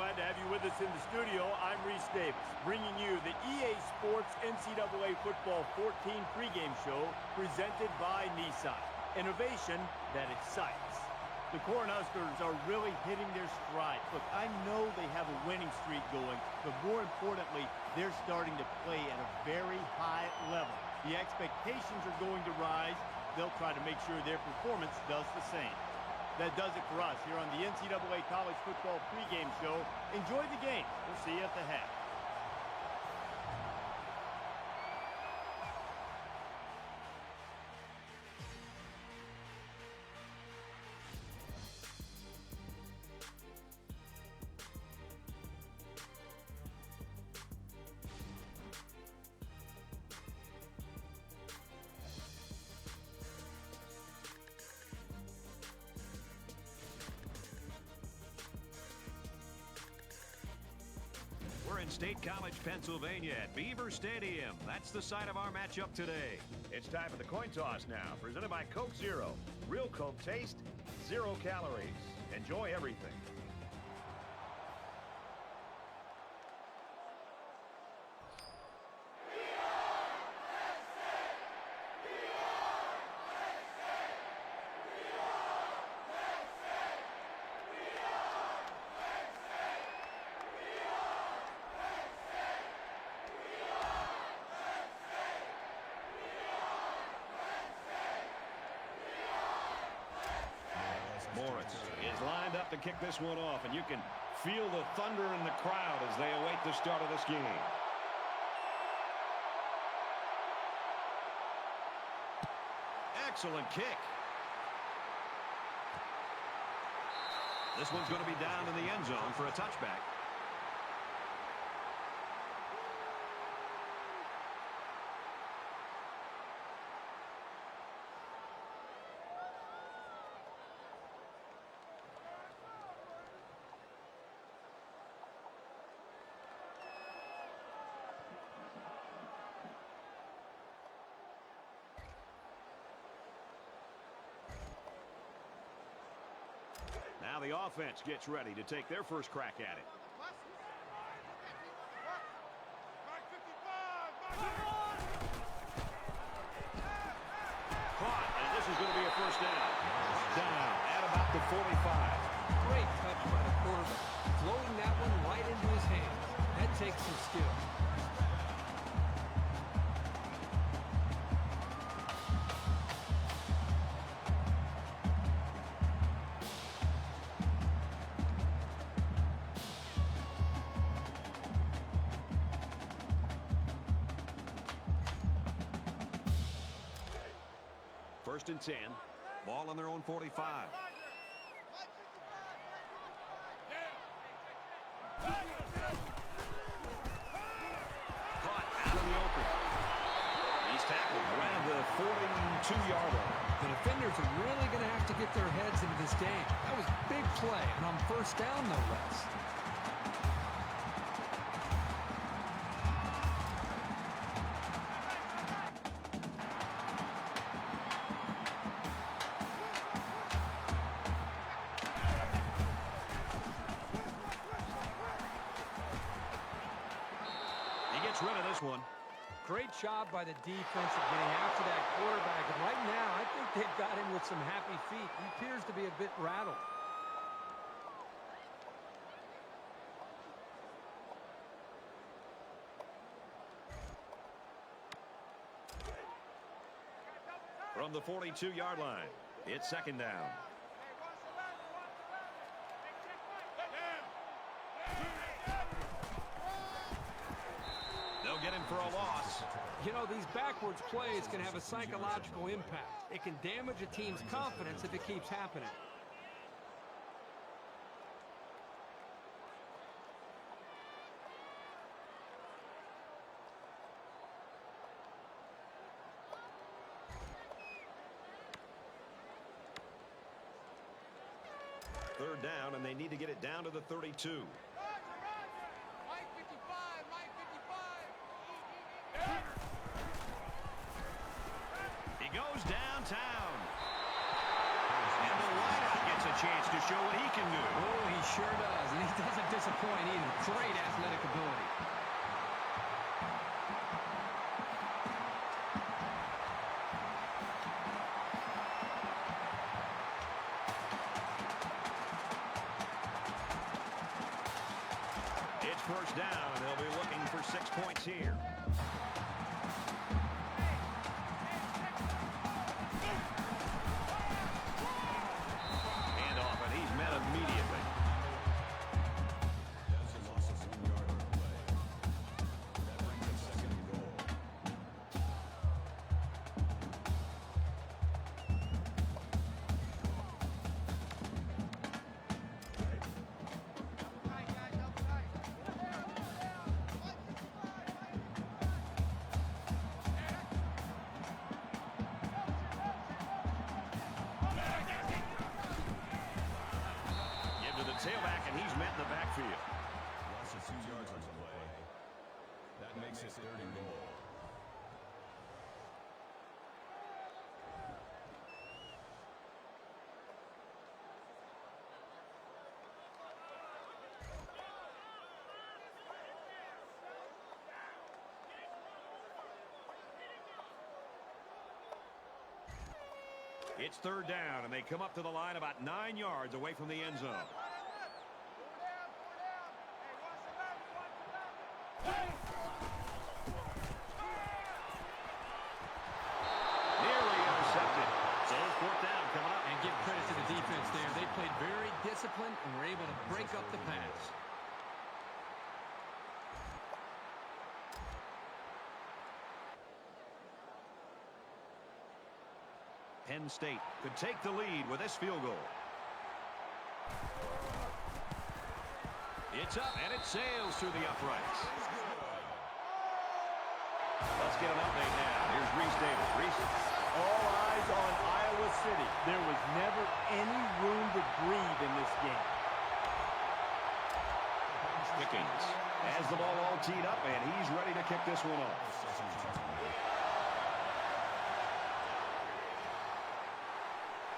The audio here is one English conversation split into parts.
glad to have you with us in the studio. I'm Reese Davis, bringing you the EA Sports NCAA Football 14 pregame show presented by Nissan. Innovation that excites. The Cornhuskers are really hitting their stride. Look, I know they have a winning streak going, but more importantly, they're starting to play at a very high level. The expectations are going to rise. They'll try to make sure their performance does the same. That does it for us here on the NCAA College Football pregame show. Enjoy the game. We'll see you at the half. We're in State College, Pennsylvania at Beaver Stadium. That's the site of our matchup today. It's time for the coin toss now, presented by Coke Zero. Real Coke taste, 0 calories. Enjoy everything. Moritz is lined up to kick this one off, and you can feel the thunder in the crowd as they await the start of this game. Excellent kick. This one's going to be down in the end zone for a touchback. Now the offense gets ready to take their first crack at it. Caught, and this is going to be a first down. Down at about the 45. Great touch by the quarterback, floating that one right into his hands. That takes some skill. First and 10. Ball on their own 45. Caught out of the open. He's tackled around the 42-yard line. The defenders are really going to have to get their heads into this game. That was a big play, and on first down, no less. Rid of this one. Great job by the defense of getting after that quarterback. And right now, I think they've got him with some happy feet. He appears to be a bit rattled. From the 42-yard line, it's second down. They'll get him for a loss. You know, these backwards plays can have a psychological impact. It can damage a team's confidence if it keeps happening. Third down, and they need to get it down to the 32. He goes downtown. And the wideout gets a chance to show what he can do. Oh, he sure does, and he doesn't disappoint either. Great athletic ability. It's first down, and they'll be looking for 6 points here. Handoff, and he's met immediately. That's a loss of 1 yard on the play. That brings up second and goal. Give to the tailback, and he's met in the backfield. Loss of 2 yards on the play. That makes it third and goal. It's third down, and they come up to the line about 9 yards away from the end zone. Nearly intercepted. So it's fourth down coming up. And give credit to the defense there. They played very disciplined and were able to break up the pass. Penn State could take the lead with this field goal. It's up, and it sails through the uprights. Let's get an update now. Here's Reese Davis. Reese. All eyes on Iowa City. There was never any room to breathe in this game. Pickens has the ball all teed up, and he's ready to kick this one off.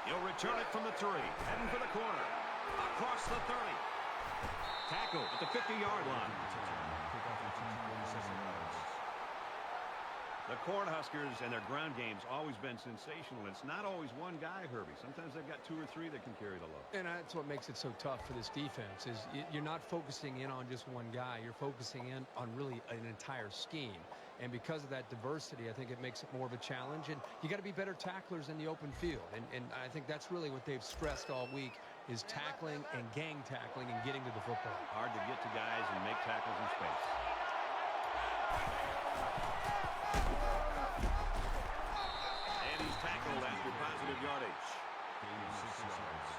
He'll return it from the 3, heading for the corner. Across the 30. Tackle at the 50-yard line. The Cornhuskers and their ground game's always been sensational. It's not always one guy, Herbie. Sometimes they've got 2 or 3 that can carry the load. And that's what makes it so tough for this defense is you're not focusing in on just one guy. You're focusing in on really an entire scheme. And because of that diversity, I think it makes it more of a challenge. And you got to be better tacklers in the open field. And I think that's really what they've stressed all week is tackling and gang tackling and getting to the football. Hard to get to guys and make tackles in space. And he's tackled after positive yardage. Gain of 6 yards.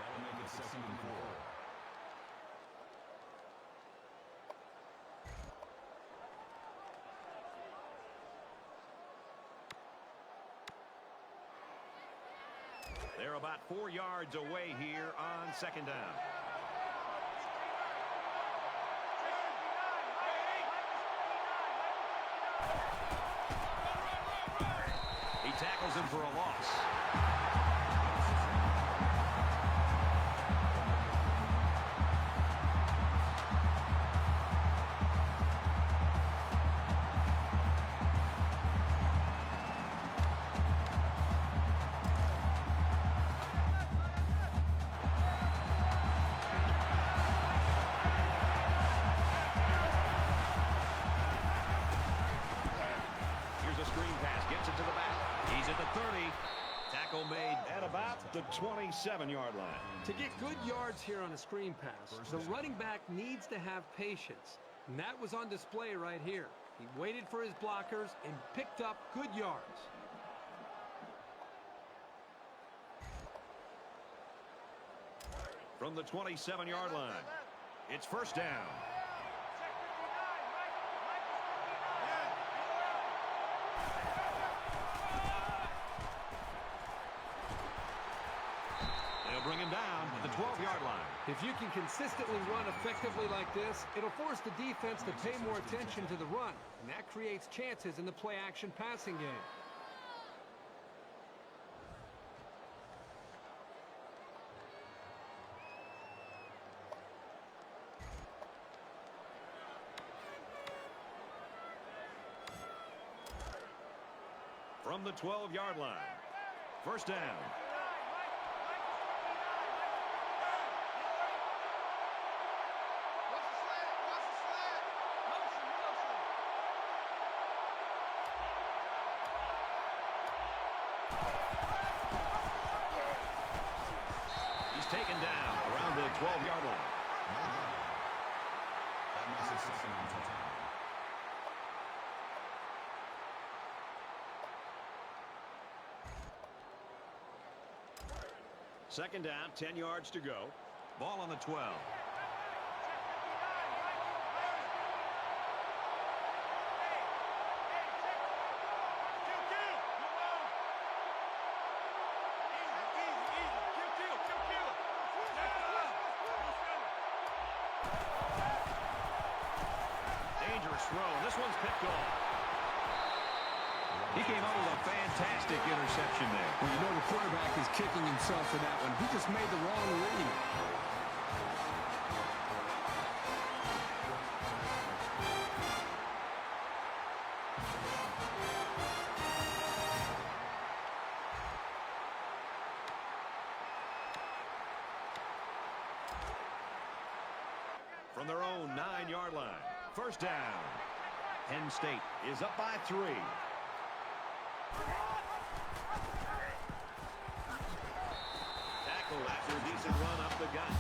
That'll make it second and 4. They're about 4 yards away here on second down. He tackles him for a loss. Here's a screen pass, gets it to the back. He's at the 30. Tackle made at about the 27-yard line. To get good yards here on a screen pass, the running back needs to have patience. And that was on display right here. He waited for his blockers and picked up good yards. From the 27-yard line, it's first down. They'll bring him down at the 12-yard line. If you can consistently run effectively like this, it'll force the defense to pay more attention to the run, and that creates chances in the play-action passing game. from the 12-yard line. First down. He's taken down around the 12-yard line. That makes it 2nd and 10. Second down, 10 yards to go. Ball on the 12. Dangerous throw. This one's picked off. He came up with a fantastic interception there. Well, you know the quarterback is kicking himself for that one. He just made the wrong read. From their own 9-yard line. First down. Penn State is up by 3. Tackle after a decent run up the gut.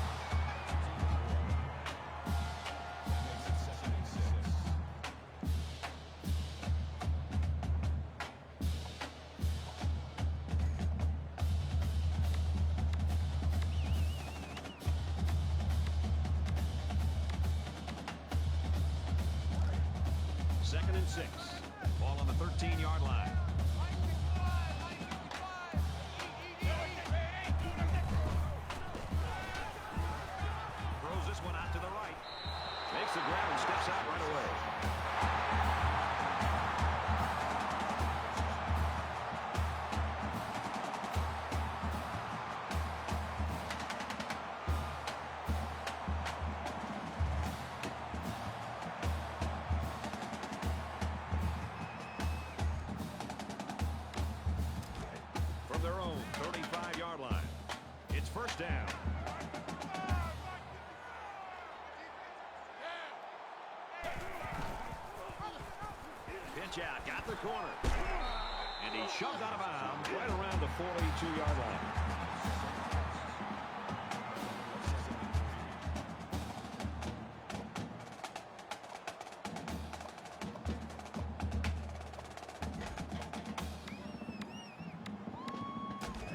That makes it 2nd and 6. Second and 6. Ball on the 13-yard line. Throws this one out to the right. Makes the grab and steps out right away. From their own 35-yard line. It's first down. Pitch out, got the corner. And he shoved out of bounds right around the 42-yard line.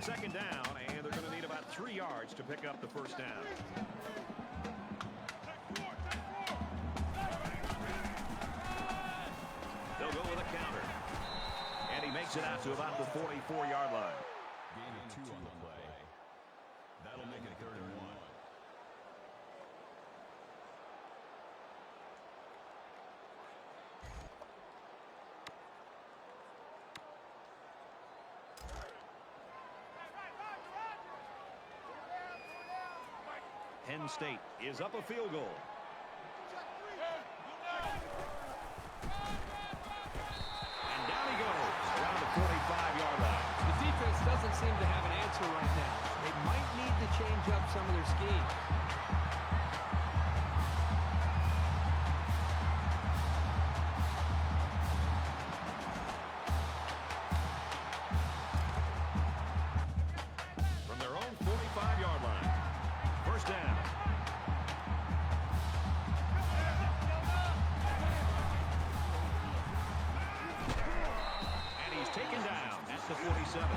Second down, and they're going to need about 3 yards to pick up the first down. They'll go with a counter. And he makes it out to about the 44-yard line. Gain of 2 on the play. That'll make it 3rd and 1. Penn State is up a field goal. And down he goes around the 45-yard line. The defense doesn't seem to have an answer right now. They might need to change up some of their scheme. From their own 45-yard line. First down. And he's taken down at the 47.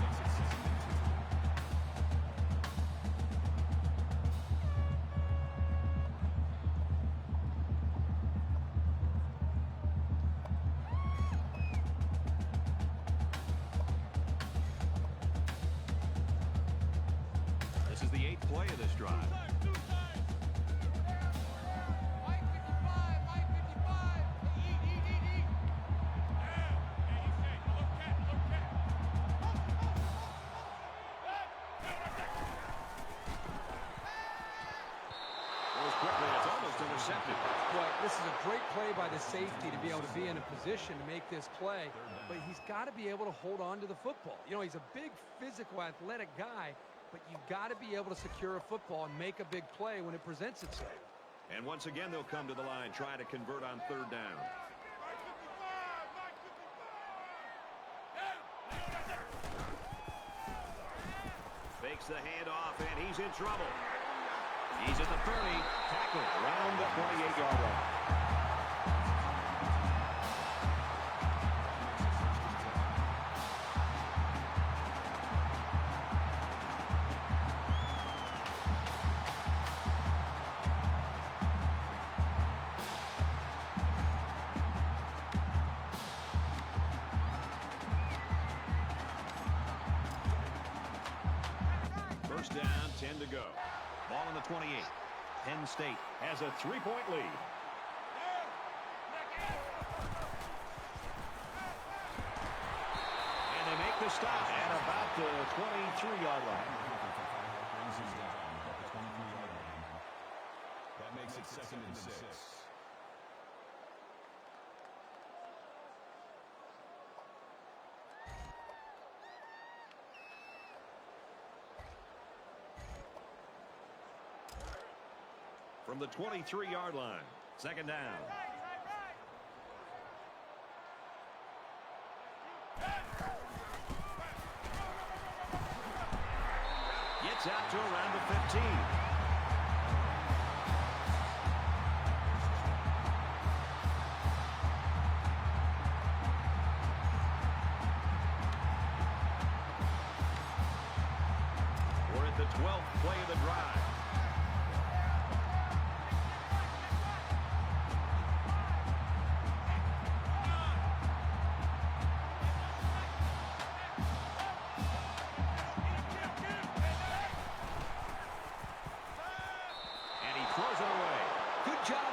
Makes it 2nd and 2. This is the 8th play of this drive. Goes quickly. It's almost intercepted. Boy, this is a great play by the safety to be able to be in a position to make this play, but he's got to be able to hold on to the football. You know, he's a big, physical, athletic guy, but you've got to be able to secure a football and make a big play when it presents itself. And once again, they'll come to the line, try to convert on third down. Fakes the handoff, and he's in trouble. He's at the 30, tackled around the 28-yard line. First down, 10 to go. Ball on the 28. Penn State has a 3-point lead. And they make the stop at about the 23-yard line. That makes it 2nd and 6. From the 23-yard line, 2nd down. Gets out to around the 15. We're at the 12th play of the drive.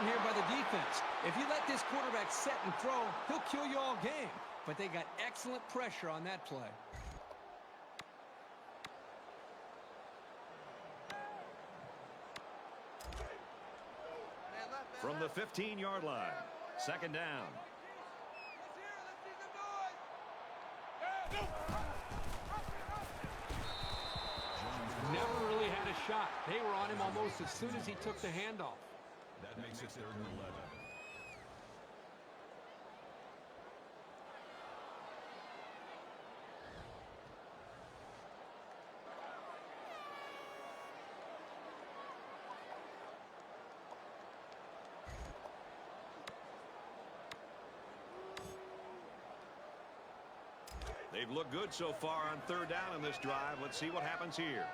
Here by the defense. If you let this quarterback set and throw, he'll kill you all game. But they got excellent pressure on that play. From the 15-yard line, 2nd down. Never really had a shot. They were on him almost as soon as he took the handoff. That makes it 3rd and 11. They've looked good so far on 3rd down in this drive. Let's see what happens here.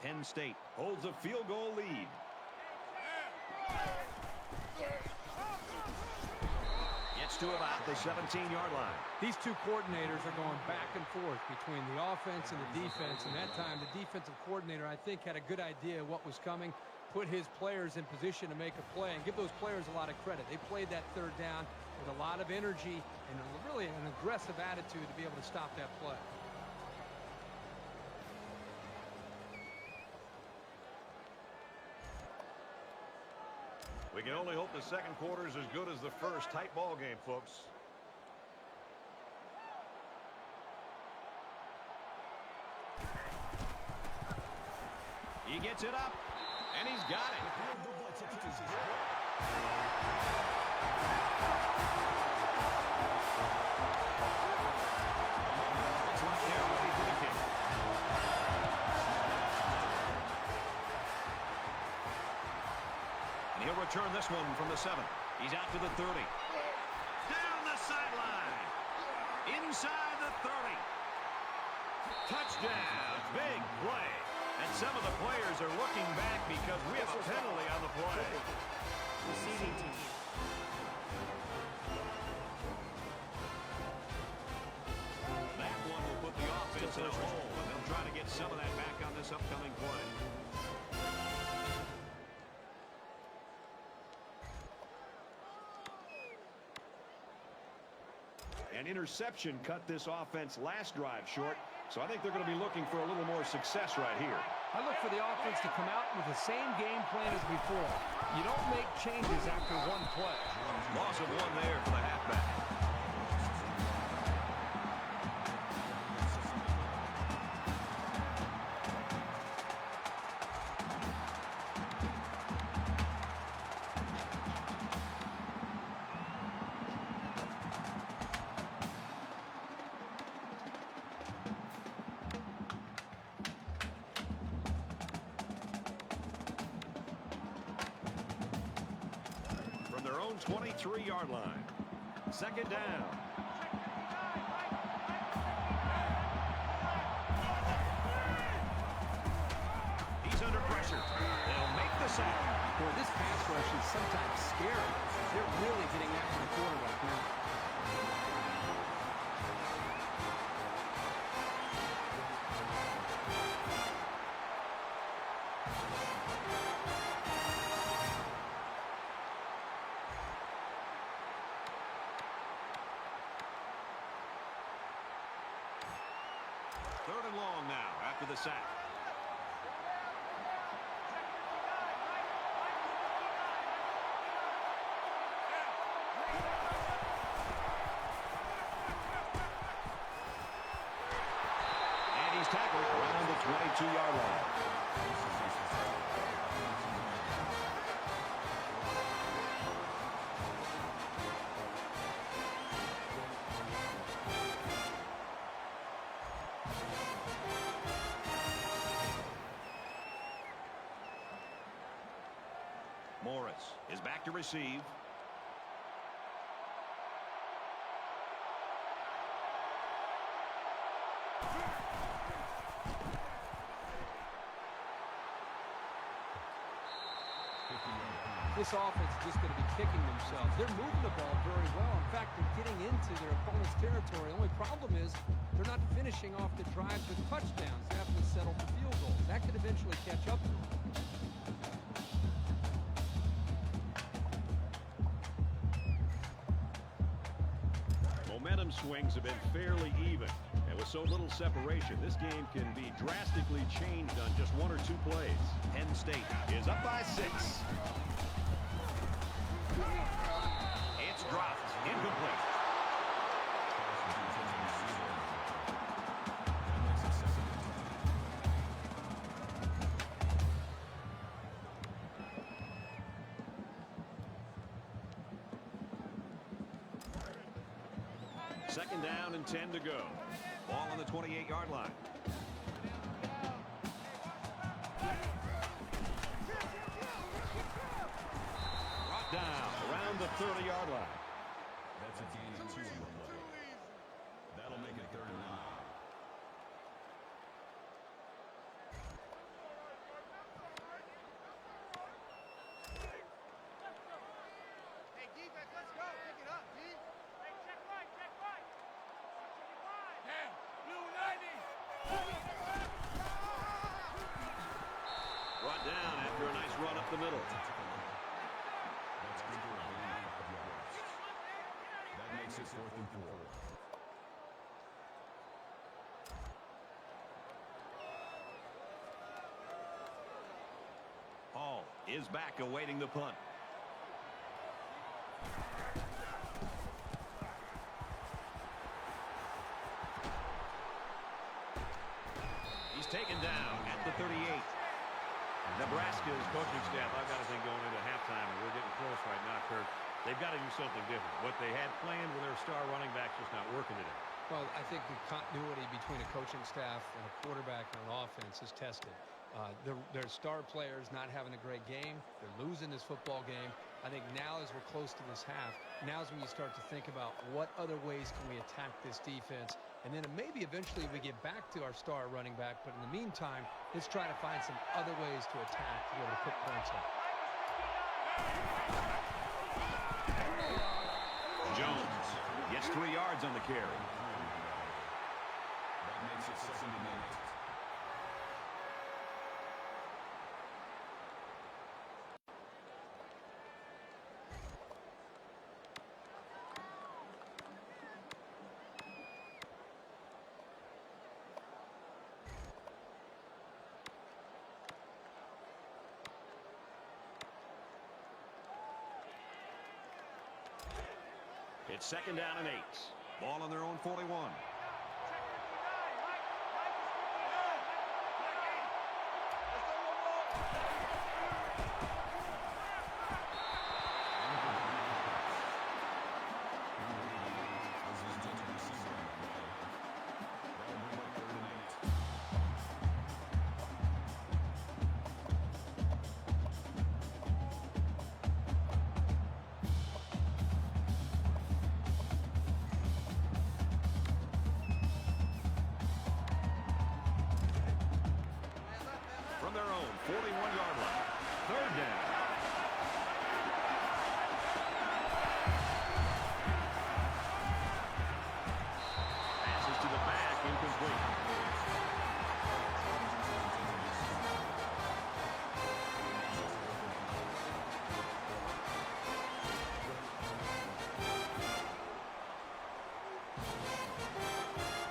Penn State holds a field goal lead. Gets to about the 17-yard line. These two coordinators are going back and forth between the offense and the defense, and that time the defensive coordinator, I think, had a good idea of what was coming, put his players in position to make a play, and give those players a lot of credit. They played that 3rd down with a lot of energy and really an aggressive attitude to be able to stop that play. We can only hope the second quarter is as good as the first. Tight ball game, folks. He gets it up, and he's got it. And he'll return this one from the 7. He's out to the 30. Down the sideline. Inside the 30. Touchdown. Big play. And some of the players are looking back because we have a penalty on the play. Receiving team. That one will put the offense in a hole, and they'll try to get some of that back on this upcoming play. An interception cut this offense last drive short, so I think they're going to be looking for a little more success right here. I look for the offense to come out with the same game plan as before. You don't make changes after one play. Loss of one there for the halfback. From their own 23-yard line. Second down. He's under pressure. They'll make the sack. Boy, this pass rush is sometimes scary. They're really getting after the quarterback now. Third and long now after the sack. And he's tackled around the 22-yard line. Morris is back to receive. This offense is just going to be kicking themselves. They're moving the ball very well. In fact, they're getting into their opponent's territory. The only problem is they're not finishing off the drives with touchdowns. They're having to settle for field goals. That could eventually catch up to them. Momentum swings have been fairly even. And with so little separation, this game can be drastically changed on just one or two plays. Penn State is up by 6. It's dropped. Incomplete. Second down and 10 to go. Ball on the 28-yard line. Brought down around the 30-yard line. That's a gain of 2 on the play. That'll make it 3rd and 9. Brought down after a nice run up the middle. That's good for a gain of 5 yards. That makes it 4th and 4. Hall is back awaiting the punt. He's taken down at the 38. Nebraska's coaching staff, I've got to think going into halftime, and we're getting close right now, Kirk. They've got to do something different. What they had planned with their star running back's just not working today. Well, I think the continuity between a coaching staff and a quarterback and an offense is tested. Their star players not having a great game. They're losing this football game. I think now as we're close to this half, now is when you start to think about what other ways can we attack this defense. And then maybe eventually we get back to our star running back. But in the meantime, let's try to find some other ways to attack to be able to put points up. Jones gets 3 yards on the carry. That makes it 2nd and 8. It's 2nd down and 8. Ball on their own 41. From their own 41-yard line. 3rd down. Passes to the back, incomplete.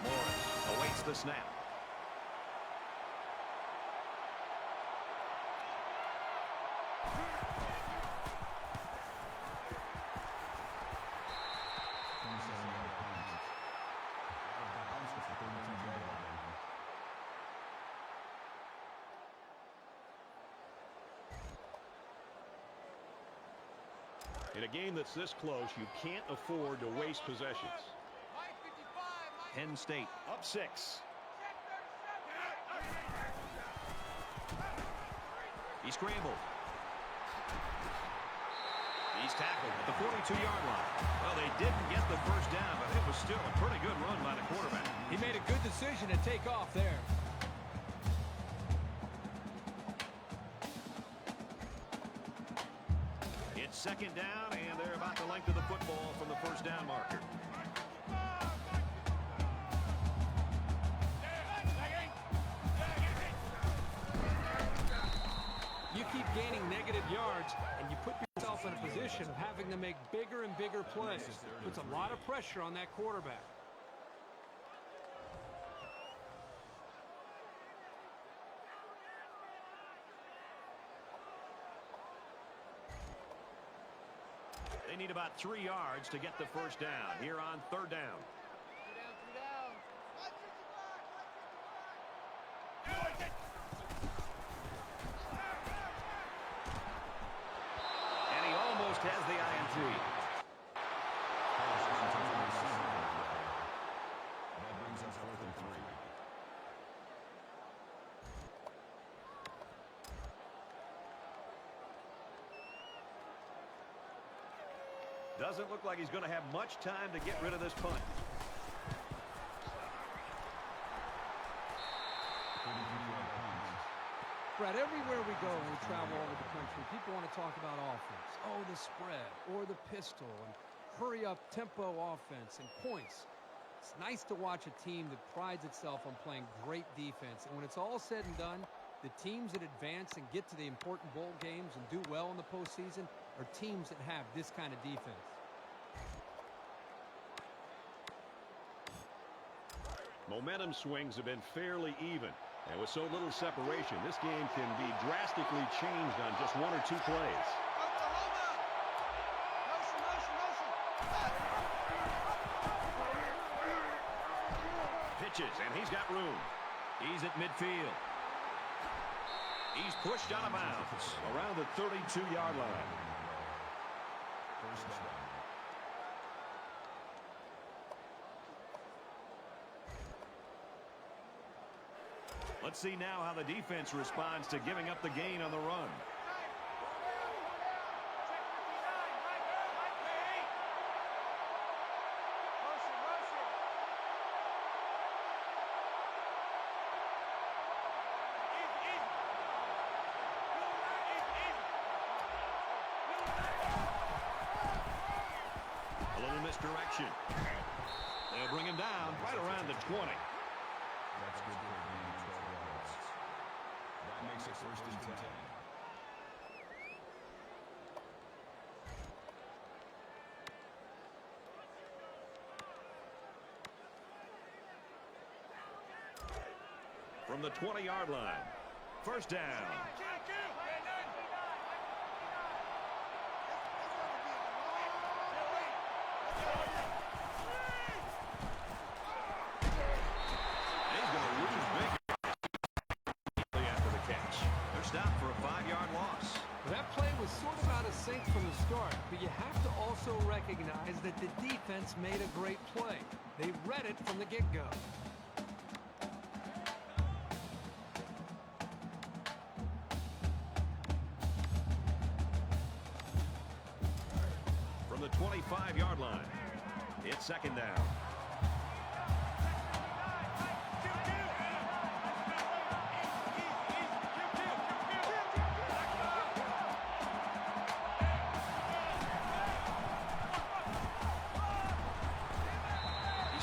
Morris awaits the snap. In a game that's this close, you can't afford to waste possessions. Penn State up 6. He scrambled. He's tackled at the 42-yard line. Well, they didn't get the first down, but it was still a pretty good run by the quarterback. He made a good decision to take off there. It's 2nd down, and they're about the length of the football from the first down marker. You keep gaining negative yards, and you put yourself in a position of having to make bigger and bigger plays. Puts a lot of pressure on that quarterback. They need about 3 yards to get the first down here on 3rd down. And he almost has the INT. That brings us 4th and 3. Doesn't look like he's going to have much time to get rid of this punt. Brad, everywhere we go when we travel all over the country, people want to talk about offense. Oh, the spread or the pistol and hurry up tempo offense and points. It's nice to watch a team that prides itself on playing great defense. And when it's all said and done, the teams that advance and get to the important bowl games and do well in the postseason are teams that have this kind of defense. Momentum swings have been fairly even. And with so little separation, this game can be drastically changed on just 1 or 2 plays. Pitches, and he's got room. He's at midfield. He's pushed out of bounds around the 32-yard line. First down. Let's see now how the defense responds to giving up the gain on the run. A little misdirection. They'll bring him down right around the 20. That's good for a gain of 12 yards. That makes it 1st and 10. From the 20-yard line. First down. 5-yard loss. That play was sort of out of sync from the start, but you have to also recognize that the defense made a great play. They read it from the get-go. From the 25-yard line, it's second down.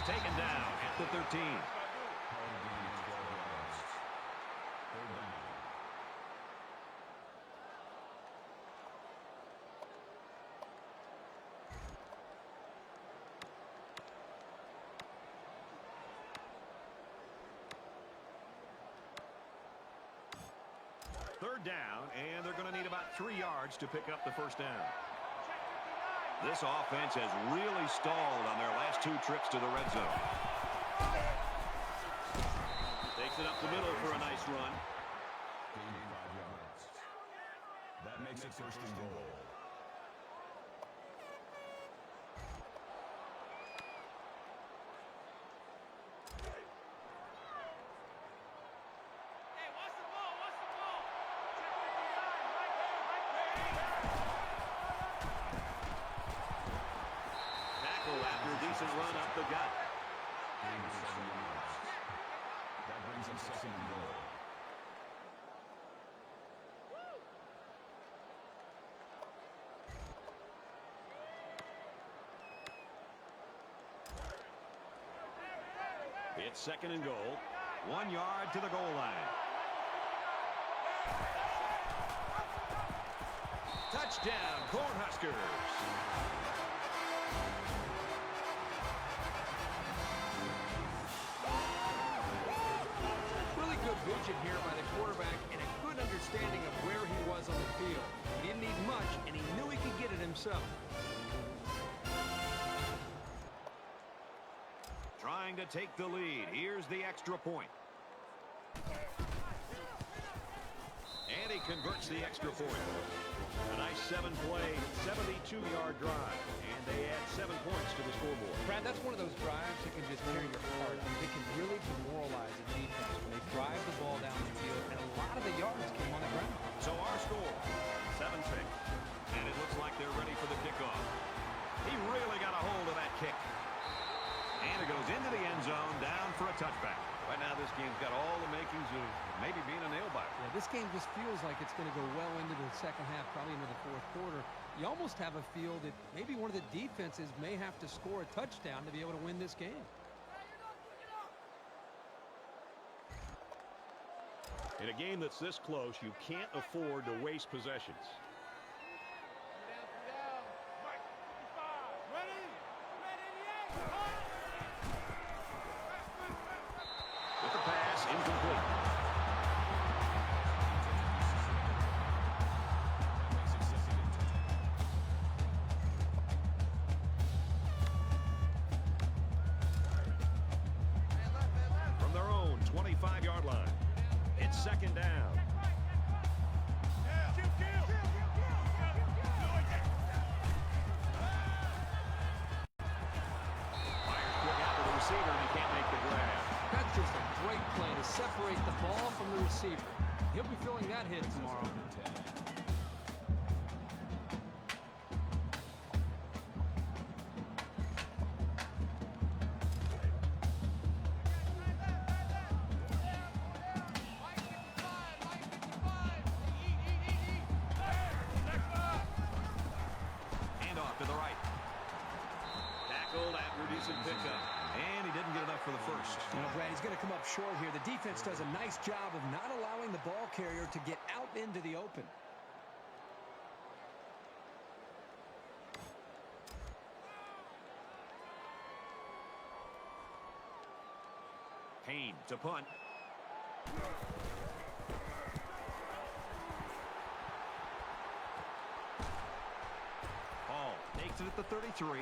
Taken down at the 13. Third down, and they're going to need about 3 yards to pick up the first down. This offense has really stalled on their last 2 trips to the red zone. Takes it up the middle for a nice run. Gain 5 yards. That makes it first and goal. Decent run up the gut. Gain 7 yards. That brings him second and goal. It's second and goal. 1 yard to the goal line. Touchdown, Cornhuskers. Vision here by the quarterback and a good understanding of where he was on the field. He didn't need much, and he knew he could get it himself. Trying to take the lead. Here's the extra point. And he converts the extra point. A nice 7-play, 72-yard drive. And they add 7 points to the scoreboard. Brad, that's one of those drives that can just tear your heart. I mean, they can really demoralize a defense when they drive the ball down the field, and a lot of the yards came on the ground. So our score, 7-6. And it looks like they're ready for the kickoff. He really got a hold of that kick. And it goes into the end zone, down for a touchback. Right now, this game's got all the makings of maybe being a nail-biter. Yeah, this game just feels like it's going to go well into the second half, probably into the fourth quarter. You almost have a feel that maybe one of the defenses may have to score a touchdown to be able to win this game. In a game that's this close, you can't afford to waste possessions. With the pass, incomplete. From their own 25-yard line, it's second down. Fires quick out to the receiver, and he can't make the grab. That's just a great play to separate the ball from the receiver. He'll be feeling that hit tomorrow. And off to the right. Tackled after a decent pickup. And he didn't get enough for the first. You know, Brad, he's going to come up short here. The defense does a nice job of not allowing the ball carrier to get out into the open. Payne to punt. Hall takes it at the 33.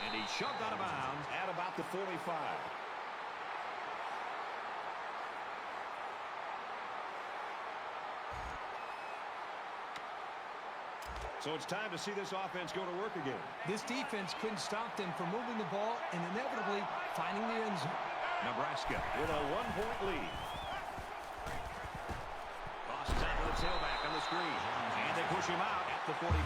And he shoved out of bounds at about the 45. So it's time to see this offense go to work again. This defense couldn't stop them from moving the ball and inevitably finding the end zone. Nebraska with a 1-point lead. Tosses out to the tailback on the screen. And they push him out at the 44.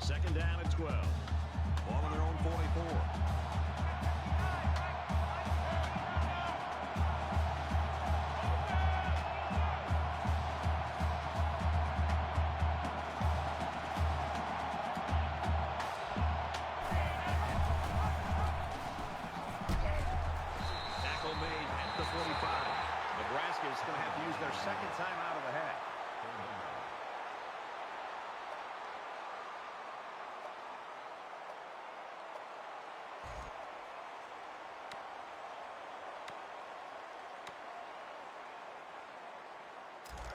Second down at 12. Ball on their own 44. Tackle made at the 45. Nebraska is going to have to use their second time out of the half.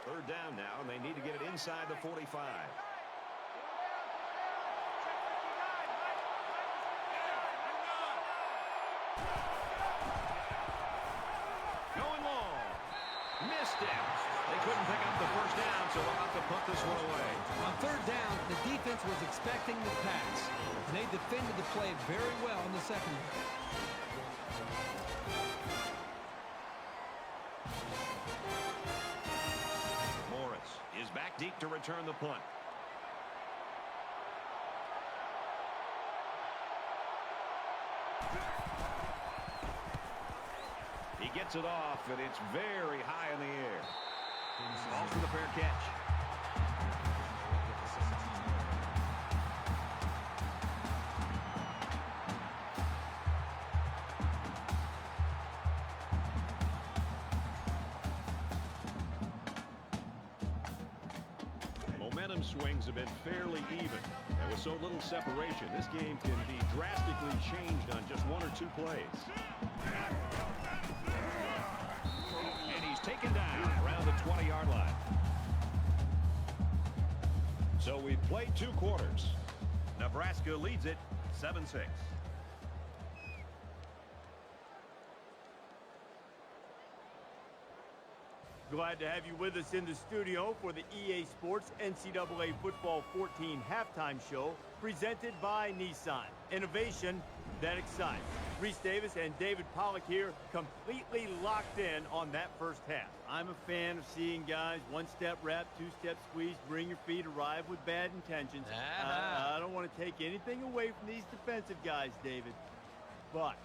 Third down now, and they need to get it inside the 45. Going long. Missed it. They couldn't pick up the first down, so they'll have to punt this one away. On third down, the defense was expecting the pass, and they defended the play very well in the second. Morris is back deep to return the punt. He gets it off, and it's very high in the air. Ball for the fair catch. Momentum swings have been fairly even. And with so little separation, this game can be drastically changed on just one or two plays. And he's taken down around the 20-yard line. So we've played 2 quarters. Nebraska leads it 7-6. Glad to have you with us in the studio for the EA Sports NCAA Football 14 halftime show presented by Nissan. Innovation that excites. Reese Davis and David Pollack here, completely locked in on that first half. I'm a fan of seeing guys one-step wrap, two-step squeeze, bring your feet, arrive with bad intentions. I don't want to take anything away from these defensive guys, David. But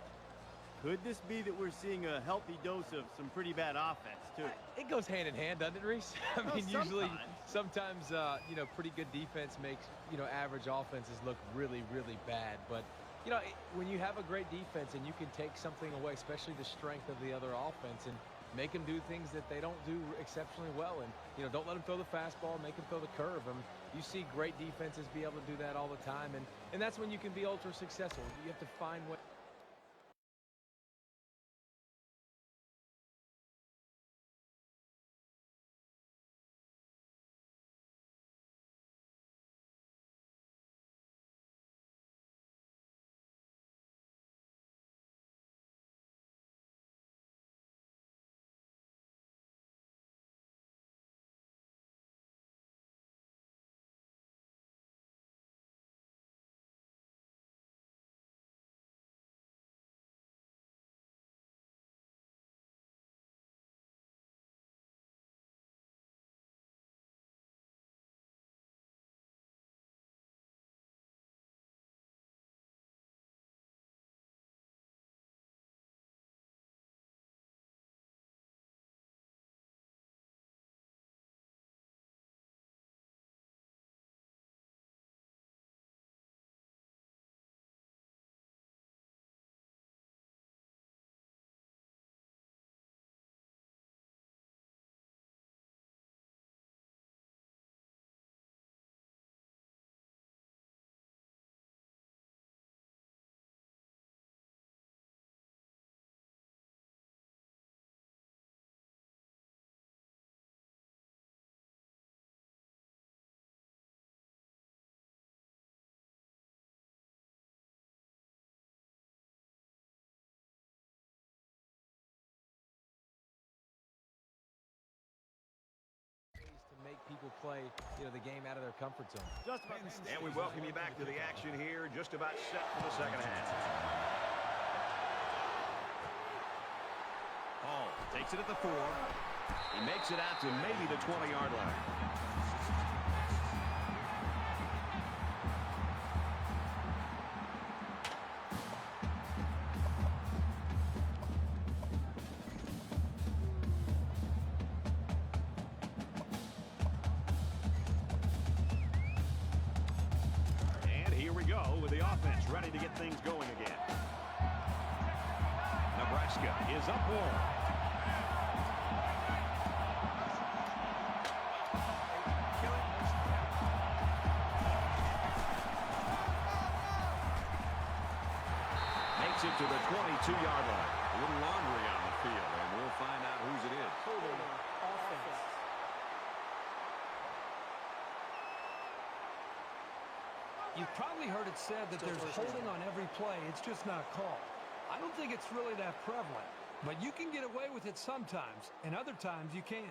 could this be that we're seeing a healthy dose of some pretty bad offense, too? It goes hand in hand, doesn't it, Reese? I mean, usually, sometimes, you know, pretty good defense makes, you know, average offenses look really, really bad. But, you know, when you have a great defense and you can take something away, especially the strength of the other offense, and make them do things that they don't do exceptionally well. And, you know, don't let them throw the fastball, make them throw the curve. You see great defenses be able to do that all the time. And that's when you can be ultra successful. You have to find what people play, the game out of their comfort zone. And we welcome you back to the action here, just about set for the second half. Hall takes it at the 4. He makes it out to maybe the 20-yard line. With the offense ready to get things going again. Nebraska is up 1. Makes it to the 22-yard line. A little laundry on the field, and we'll find out whose it is. Offense. You've probably heard it said that there's holding on every play. It's just not called. I don't think it's really that prevalent. But you can get away with it sometimes, and other times you can't.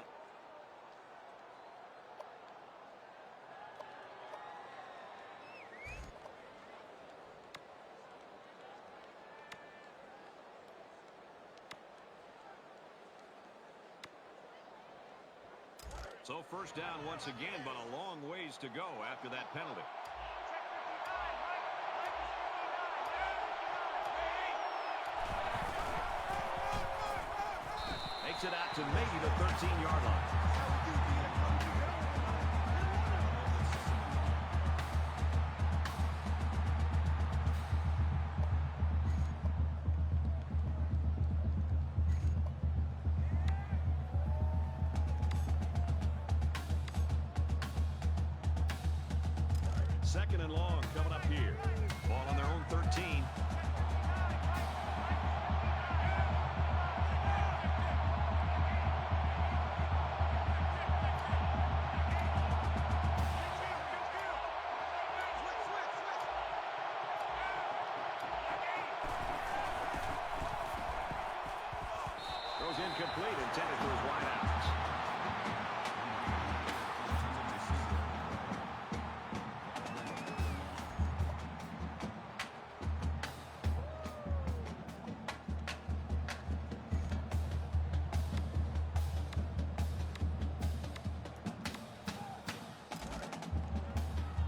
So first down once again, but a long ways to go after that penalty. Makes it out to maybe the 13-yard line. Second and long coming up here. Ball on their own 13. Goes incomplete, intended for his wideouts.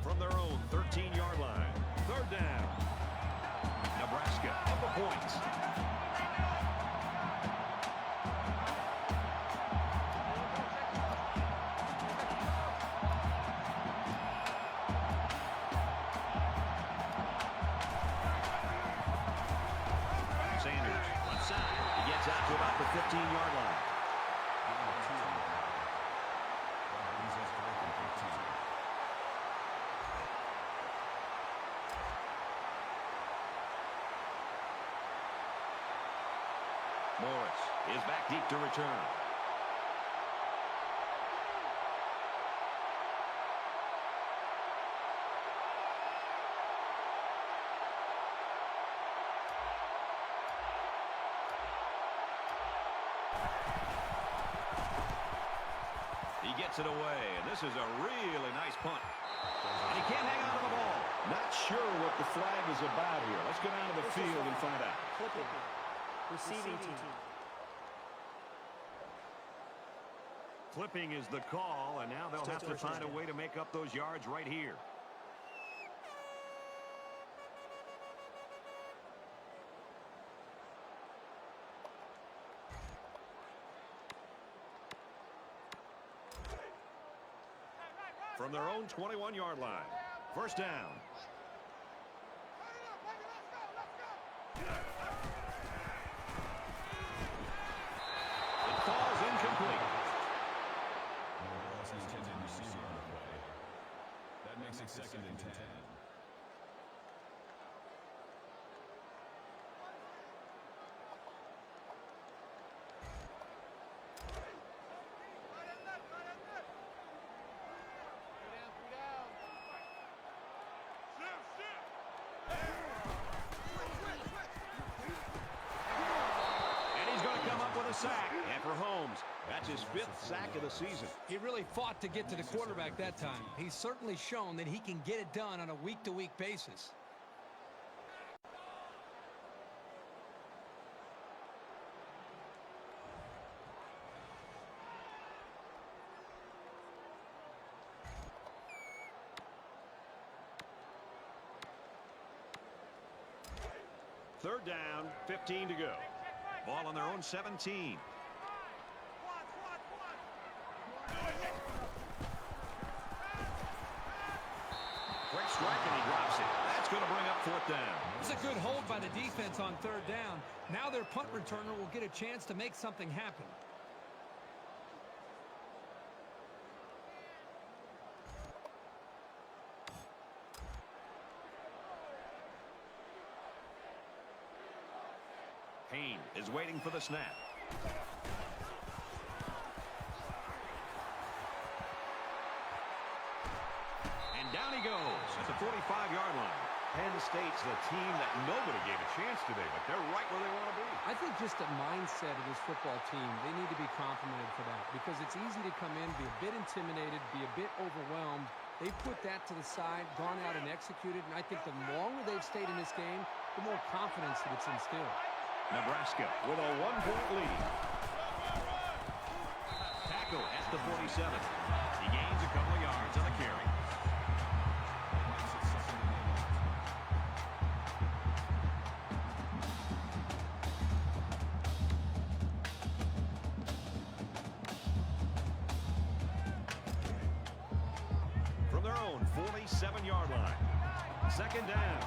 From their own 13-yard line, third down. Nebraska up a point. Sanders, left side. He gets out to about the 15-yard line. Morris is back deep to return. He gets it away, and this is a really nice punt. And he can't hang on to the ball. Not sure what the flag is about here. Let's go down to the field and find out. Receiving team. Flipping is the call, and now they'll have to find a way to make up those yards right here. From their own 21-yard line. First down. It falls incomplete. That makes it second and 10. And he's going to come up with a sack. And for Holmes, that That's his 5th sack of the season. He really fought to get to the quarterback that time. He's certainly shown that he can get it done on a week-to-week basis. Third down, 15 to go. Ball on their own 17. Quick strike, and he drops it. That's going to bring up 4th down. It's a good hold by the defense on 3rd down. Now their punt returner will get a chance to make something happen. Payne is waiting for the snap. And down he goes at the 45-yard line. Penn State's the team that nobody gave a chance today, but they're right where they want to be. I think just the mindset of this football team, they need to be complimented for that, because it's easy to come in, be a bit intimidated, be a bit overwhelmed. They put that to the side, gone out and executed, and I think the longer they've stayed in this game, the more confidence that it's instilled. Nebraska with a 1-point lead. Tackle at the 47. He gains a couple of yards on the carry. From their own 47-yard line. 2nd down.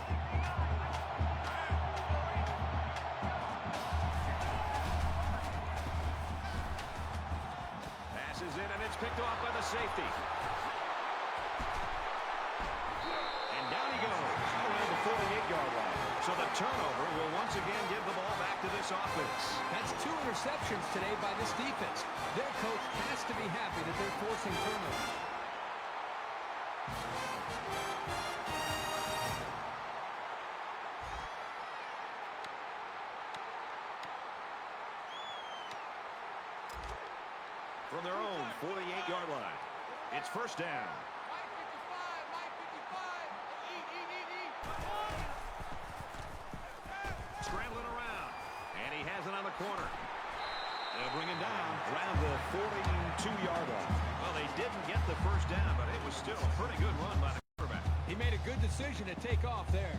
Passes in, and it's picked off by the safety. And down he goes around the 48-yard line. So the turnover will once again give the ball back to this offense. That's 2 interceptions today by this defense. Their coach has to be happy that they're forcing turnovers. From their own 48-yard line. It's 1st down. Scrambling around. And he has it on the corner. They'll bring him down around the 42-yard line. Well, they didn't get the 1st down, but it was still a pretty good run by the quarterback. He made a good decision to take off there.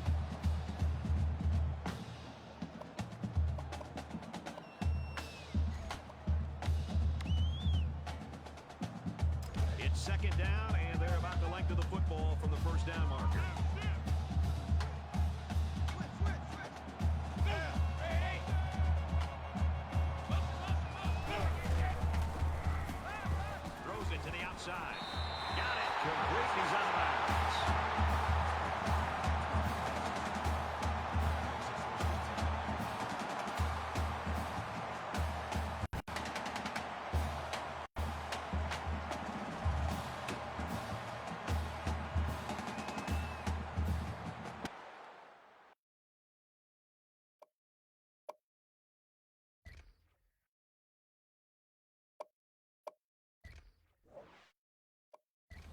It's 2nd down, and they're about the length of the football from the 1st down marker. Throws it to the outside. Got it. Complete. He's out of bounds.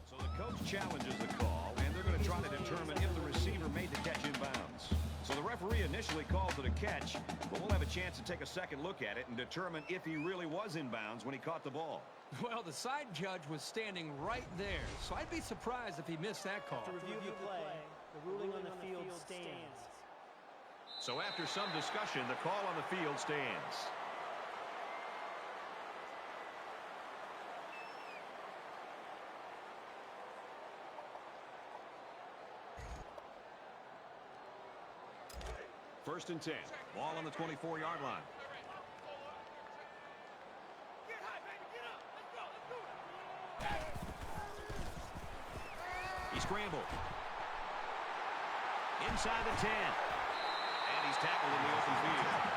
So the coach challenges the call, and they're going to try to determine if the receiver made the catch in bounds. So the referee initially calls it a catch, but we'll have a chance to take a second look at it and determine if he really was in bounds when he caught the ball. Well, the side judge was standing right there, so I'd be surprised if he missed that call. To review the play, the ruling on the field stands. So after some discussion, the call on the field stands. First and 10. Ball on the 24-yard line. He scrambled. Inside the 10. And he's tackled in the open field.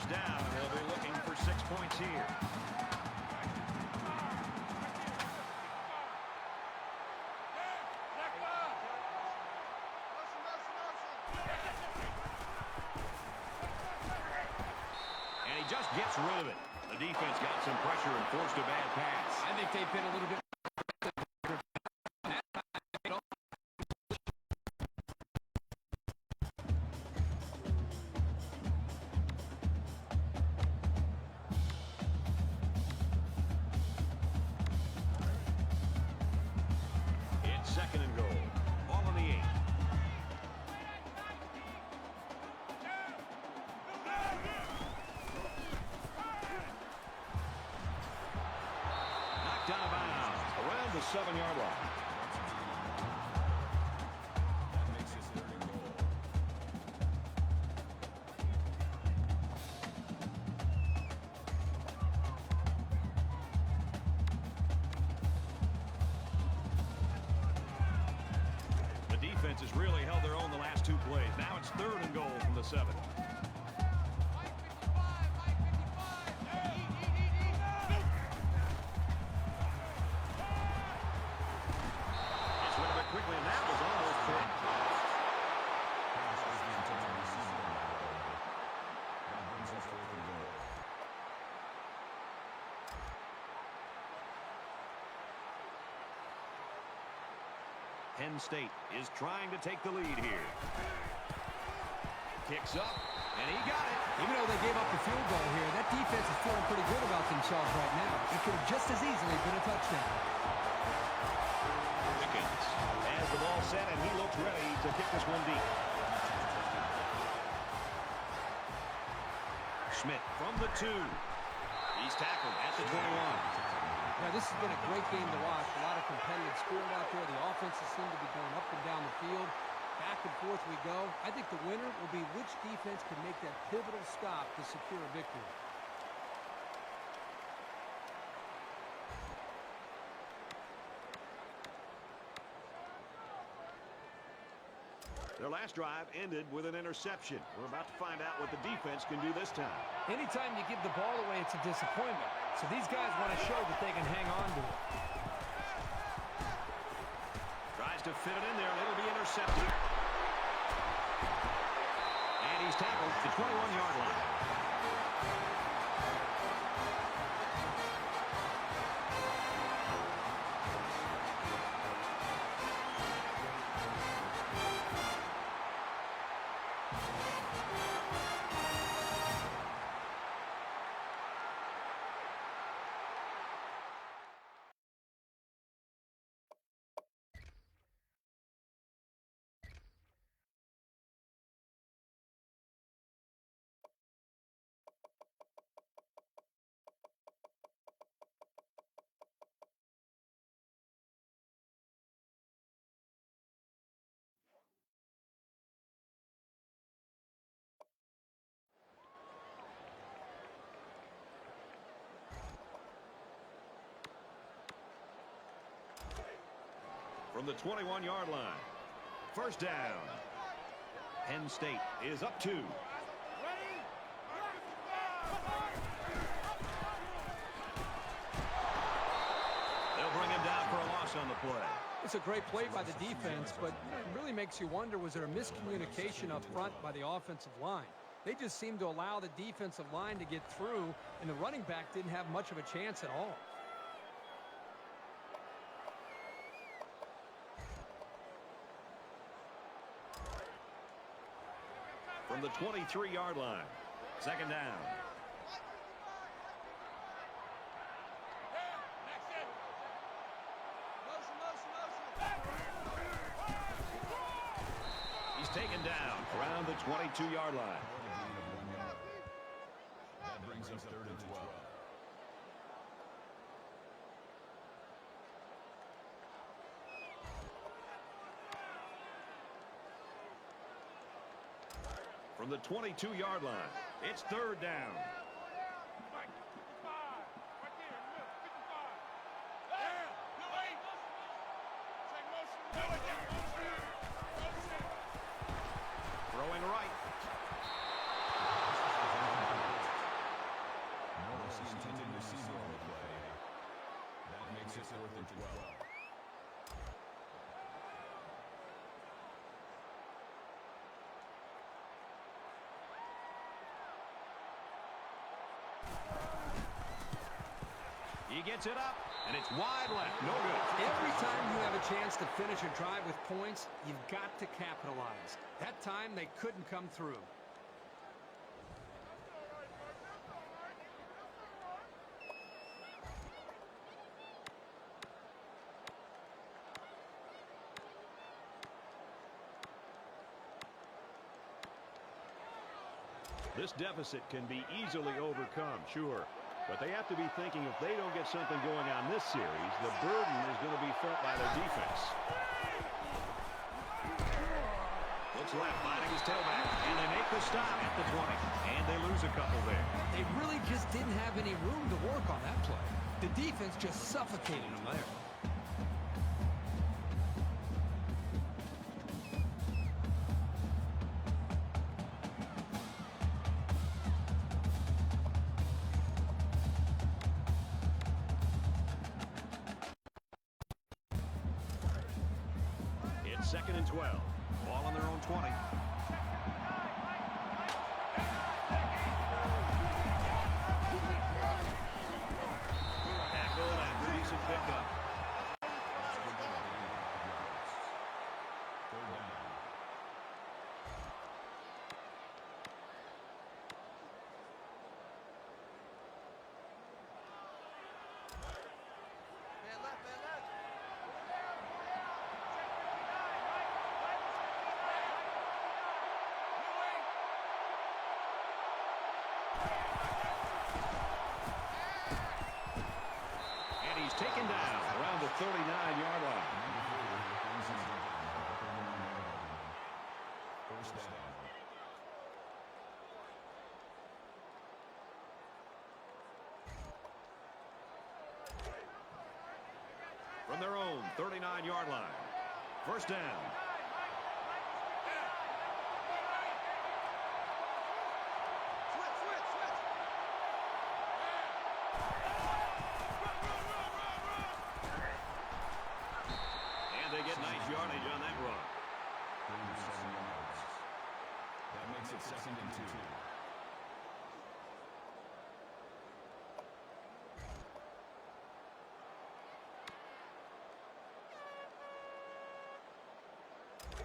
first down, and they'll be looking for 6 points here. And he just gets rid of it. The defense got some pressure and forced a bad pass. I think they've been a little bit. It's second and goal. Ball on the 8. Knocked out of bounds around the 7-yard line. That makes this third and goal. The defense has really held their own the last 2 plays. Now it's third and goal from the 7. Gets rid of it quickly, and that was almost picked. Pass is the intended receiver on that play. That brings us fourth and goal. Penn State is trying to take the lead here. Kicks up, and he got it. Even though they gave up the field goal here, that defense is feeling pretty good about themselves right now. It could have just as easily been a touchdown. Pickens has the ball set, and he looks ready to kick this one deep. Schmidt from the 2. He's tackled at the 21. Now, this has been a great game to watch. A lot of competitive spirit out there. The offenses seem to be going up and down the field. Back and forth we go. I think the winner will be which defense can make that pivotal stop to secure a victory. Their last drive ended with an interception. We're about to find out what the defense can do this time. Anytime you give the ball away, it's a disappointment. So these guys want to show that they can hang on to it. Tries to fit it in there, and it'll be intercepted. And he's tackled at the 21-yard line. From the 21-yard line. First down. Penn State is up 2. They'll bring him down for a loss on the play. It's a great play by the defense, but it really makes you wonder, was there a miscommunication up front by the offensive line? They just seemed to allow the defensive line to get through, and the running back didn't have much of a chance at all. From the 23-yard line. Second down. He's taken down around the 22-yard line. That brings us third and 12. From the 22-yard line, it's third down. Throwing right. makes it 4th and 12. He gets it up, and it's wide left. No good. Every time you have a chance to finish a drive with points, you've got to capitalize. That time, they couldn't come through. This deficit can be easily overcome, sure. But they have to be thinking if they don't get something going on this series, the burden is going to be felt by their defense. Looks left, finding his tailback. And they make the stop at the 20. And they lose a couple there. They really just didn't have any room to work on that play. The defense just suffocated them there. It's 2nd and 12. Ball on their own 20. Tackle and decent pickup. Taken down around the 39-yard line. First down. From their own 39-yard line. First down. They get nice yardage on that run. 37 yards. That makes it 2nd and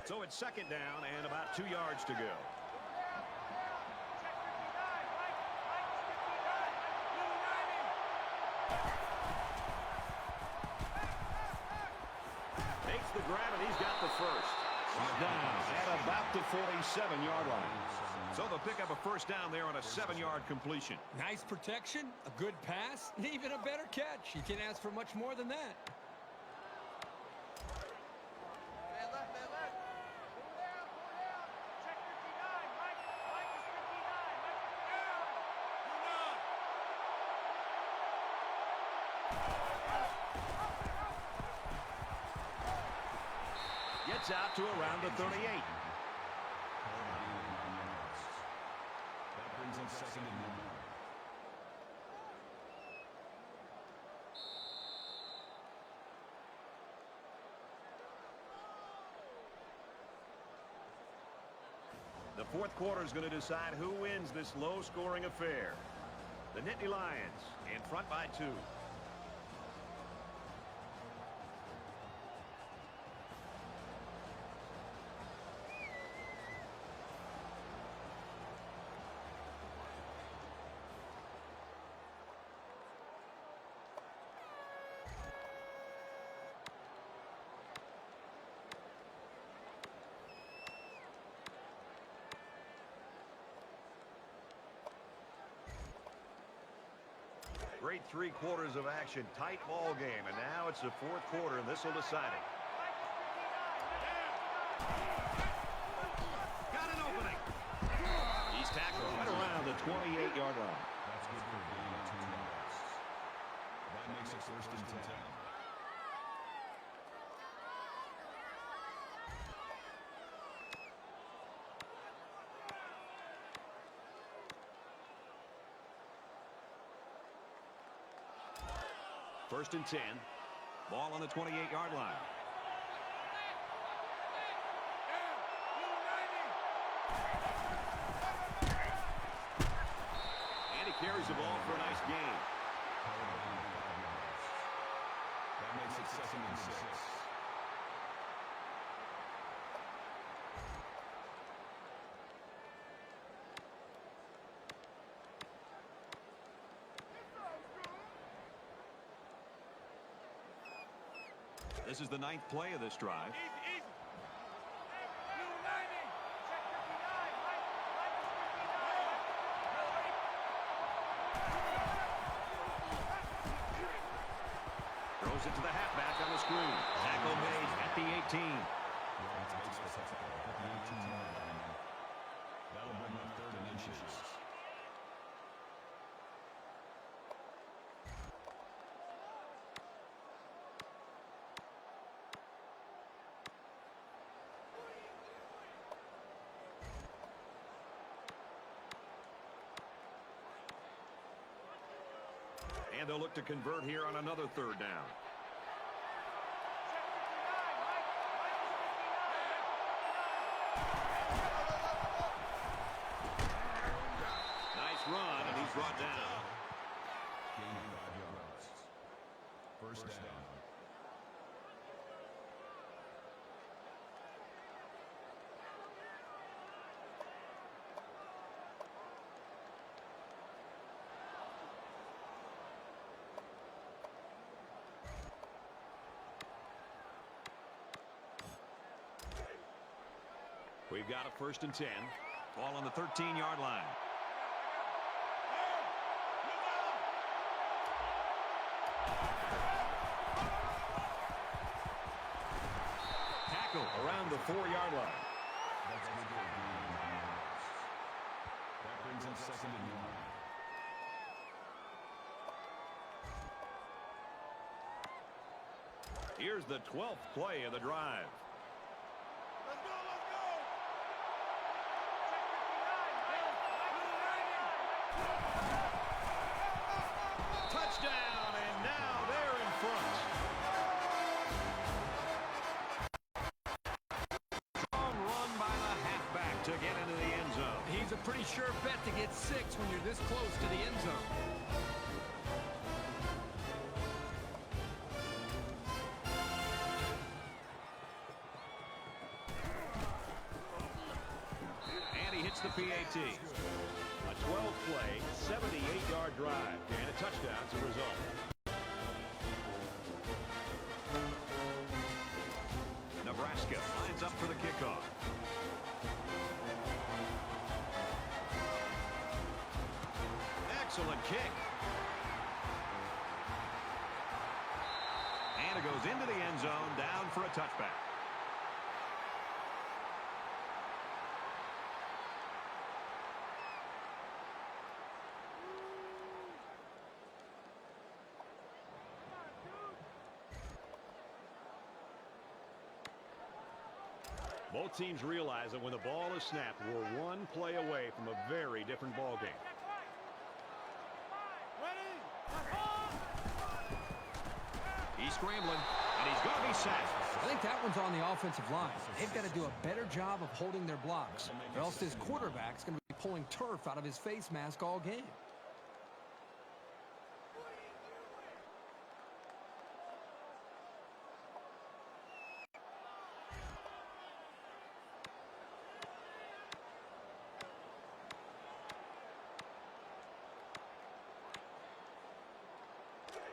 2. So it's 2nd down and about 2 yards to go. Takes the grab and he's got the first. Down at about the 47-yard line. So they'll pick up a first down there on a 7-yard completion. Nice protection, a good pass, and even a better catch. You can't ask for much more than that. Gets out to around the 38. That brings up 2nd and 1. The fourth quarter is going to decide who wins this low-scoring affair. The Nittany Lions in front by 2. Great 3 quarters of action, tight ball game, and now it's the fourth quarter, and this will decide it. Got an opening. He's tackled right around the 28-yard line. That's good for a gain of 2 yards. That makes it 1st and 10. First and 10. Ball on the 28-yard line. And he carries the ball for a nice gain. That makes it 2nd and 6. This is the 9th play of this drive. Throws it to the halfback on the screen. Tackle made at the 18. Makes the tackle at the 18-yard line. That'll bring up 3rd and inches. And they'll look to convert here on another 3rd down. Nice run, and he's brought down. Gain 5 yards. 1st down. We've got a 1st and 10. Ball on the 13-yard line. Tackle around the 4-yard line. That's a good gain. That brings up 2nd and 9. Here's the 12th play of the drive. Touchdown, and now they're in front. Strong run by the halfback to get into the end zone. He's a pretty sure bet to get 6 when you're this close to the end zone. And he hits the PAT. A 12-play, 78-yard drive and a touchdown as a result. Nebraska lines up for the kickoff. Excellent kick. And it goes into the end zone, down for a touchback. Both teams realize that when the ball is snapped, we're one play away from a very different ball game. He's scrambling, and he's going to be sacked. I think that one's on the offensive line. They've got to do a better job of holding their blocks, or else this quarterback's going to be pulling turf out of his face mask all game.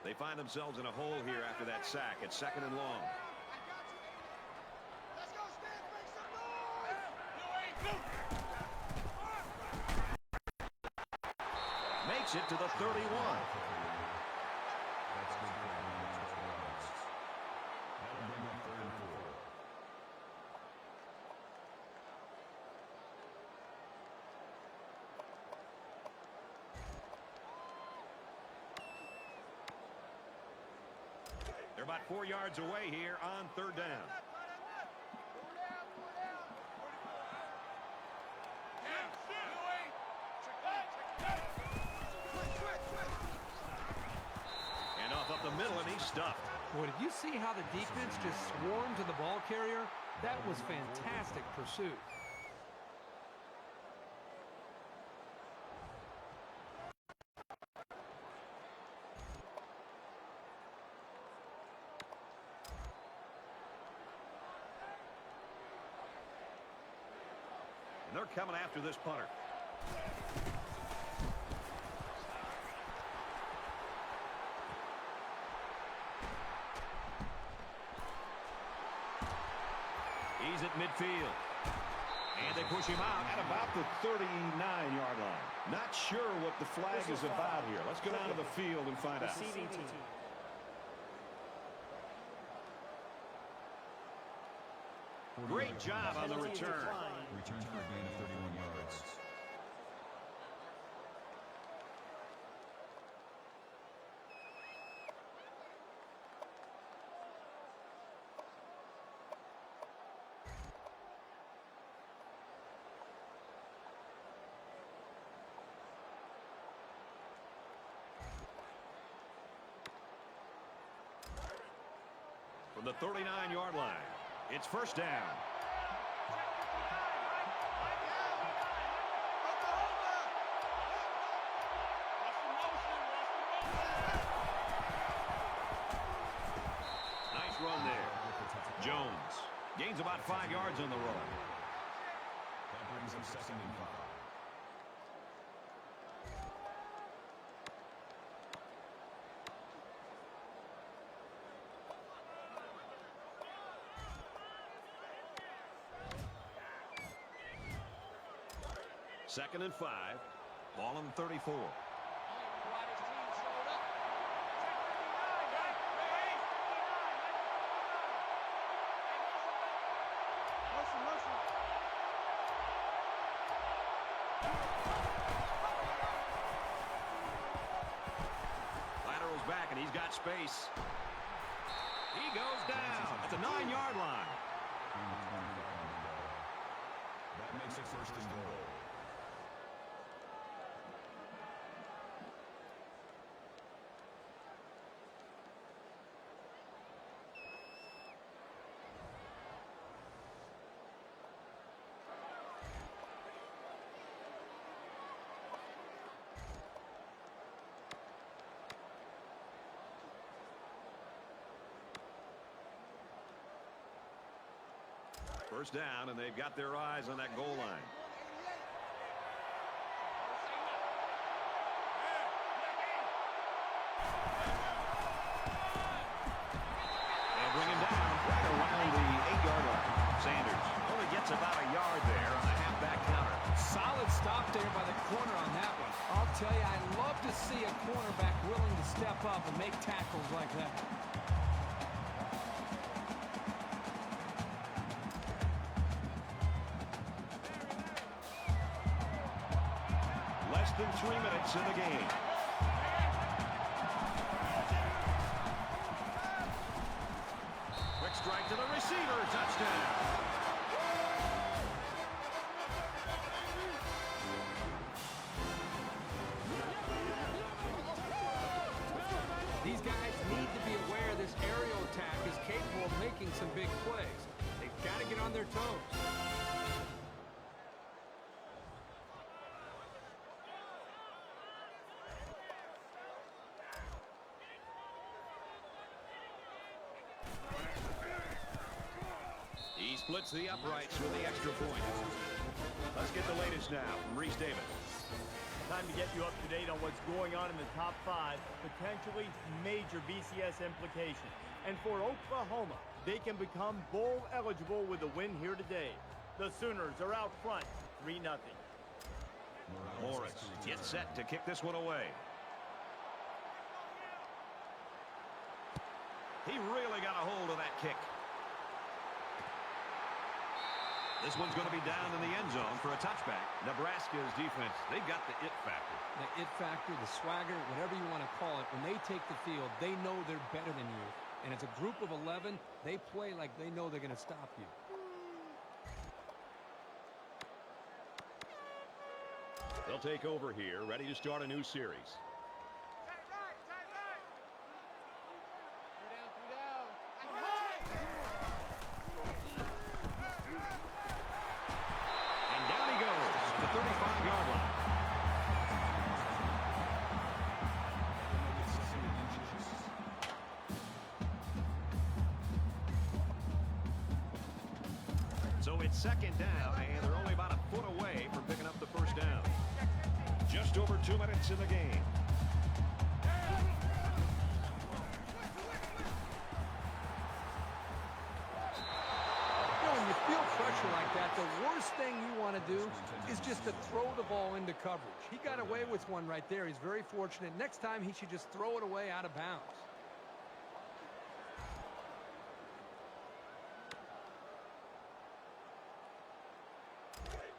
They find themselves in a hole here after that sack at 2nd and long. Makes it to the 31. That's good for 12 yards. That'll bring up 3rd and 4. They're about 4 yards away here on 3rd down. And off up the middle, and he's stuffed. Boy, did you see how the defense just swarmed to the ball carrier? That was fantastic pursuit. And they're coming after this punter. He's at midfield. And they push him out. At about the 39-yard line. Not sure what the flag is about here. Let's go down to the field and find out. Receiving team. Great job on the return. Return for a gain of 31 yards. From the 39-yard line, it's first down. Nice run there. Jones gains about 5 yards on the run. That brings him 2nd and 5. Second and 5. Ball on 34. Lateral's back, and he's got space. He goes down at the 9-yard line. That makes it 1st and goal. First down, and they've got their eyes on that goal line. And bring him down right around the 8-yard line. Sanders only gets about a yard there on the halfback counter. Solid stop there by the corner on that one. I'll tell you, I love to see a cornerback willing to step up and make tackles like that. Less than 3 minutes in the game. Quick strike to the receiver. Touchdown. These guys need to be aware this aerial attack is capable of making some big plays. They've got to get on their toes. He splits the uprights with the extra point. Let's get the latest now from Reese Davis. Time to get you up to date on what's going on in the top 5, potentially major BCS implications. And for Oklahoma, they can become bowl eligible with a win here today. The Sooners are out front, 3-0. Morris gets set to kick this one away. He really got a hold of that kick. This one's going to be down in the end zone for a touchback. Nebraska's defense, they've got the it factor. The it factor, the swagger, whatever you want to call it, when they take the field, they know they're better than you. And it's a group of 11, they play like they know they're going to stop you. They'll take over here, ready to start a new series. the 35-yard line. So it's second down, and they're only about a foot away from picking up the first down. Just over 2 minutes in the game. When you feel pressure like that, the worst thing you want to do is just to throw the ball into coverage. He got away with one right there. He's very fortunate. Next time, he should just throw it away out of bounds.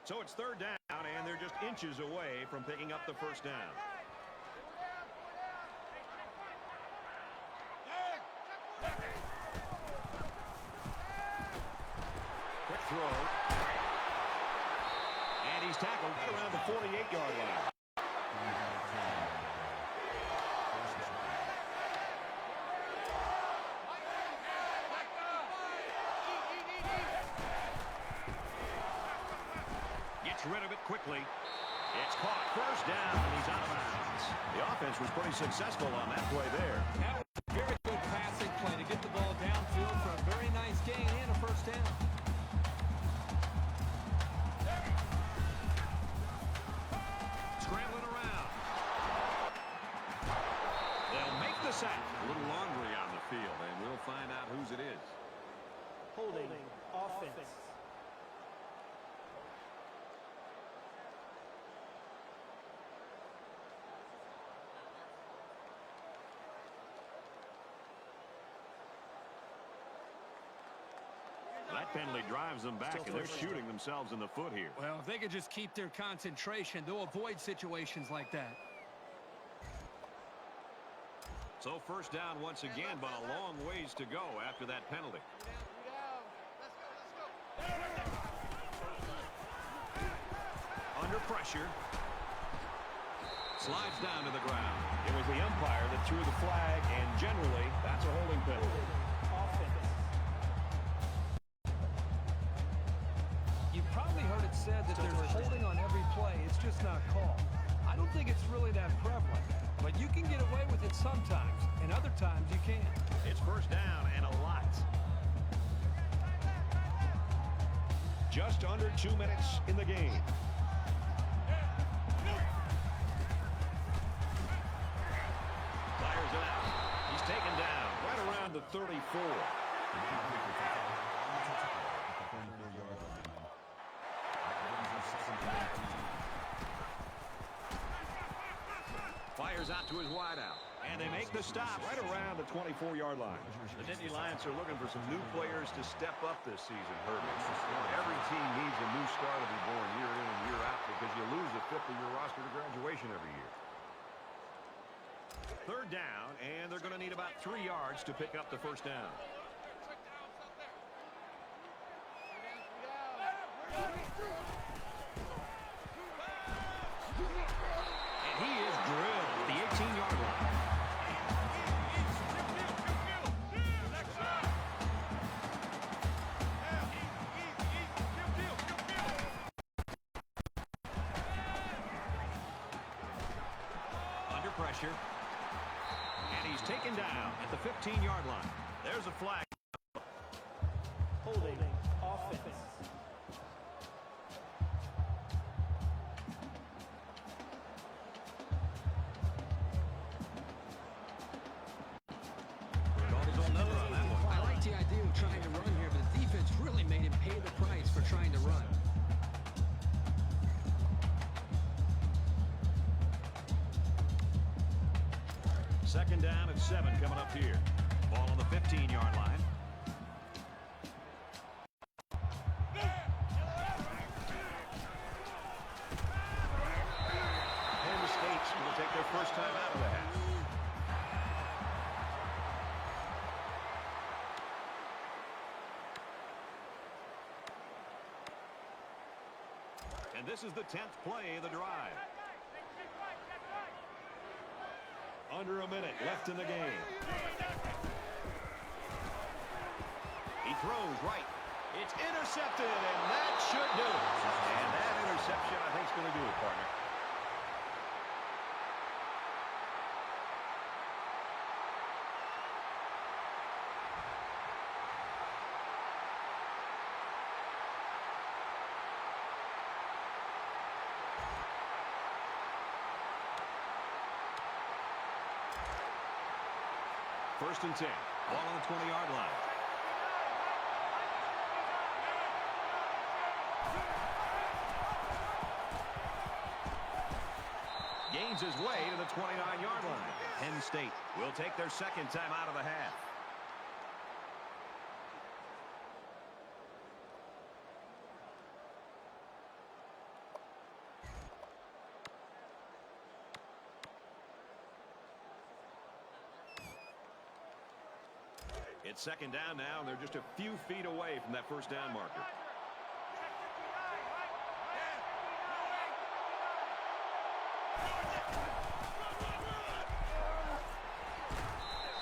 So it's third down, and they're just inches away from picking up the first down. Quick throw. And he's tackled right around the 48-yard line. Rid of it quickly. It's caught. First down, and he's out of bounds. The offense was pretty successful on that play there. That was a very good passing play to get the ball downfield for a very nice gain and a first down. Scrambling around. They'll make the sack. A little laundry on the field, and we'll find out whose it is. Holding offense. That penalty drives them back, and they're shooting themselves in the foot here. Well, if they could just keep their concentration, they'll avoid situations like that. So first down once again, but a long ways to go after that penalty. Under pressure. Slides down to the ground. It was the umpire that threw the flag, and generally, that's a holding penalty. You've probably heard it said that there's holding on every play. It's just not called. I don't think it's really that prevalent, but you can get away with it sometimes, and other times you can't. It's first down and a lot. Just under 2 minutes in the game. Fires it out. He's taken down right around the 34. Fires out to his wideout. And they make the stop right around the 24-yard line. The Nittany Lions are looking for some new players to step up this season, Herbert. Every team needs a new star to be born year in and year out because you lose a fifth of your roster to graduation every year. Third down, and they're going to need about 3 yards to pick up the first down. And he is drilled at the 18-yard line. Under pressure. And he's taken down at the 15-yard line. There's a flag. Holding offense. I like the idea of trying to run here, but the defense really made him pay the price for trying to run. Second down and 7 coming up here. Ball on the 15-yard line. Penn State's going to take their first time out of the half. And this is the 10th play of the drive. Under a minute left in the game. He throws right. It's intercepted, and that should do it. And that interception, I think, is going to do it, partner. First and 10. Ball on the 20-yard line. Gains his way to the 29-yard line. Penn State will take their second time out of the half. It's second down now, and they're just a few feet away from that first down marker.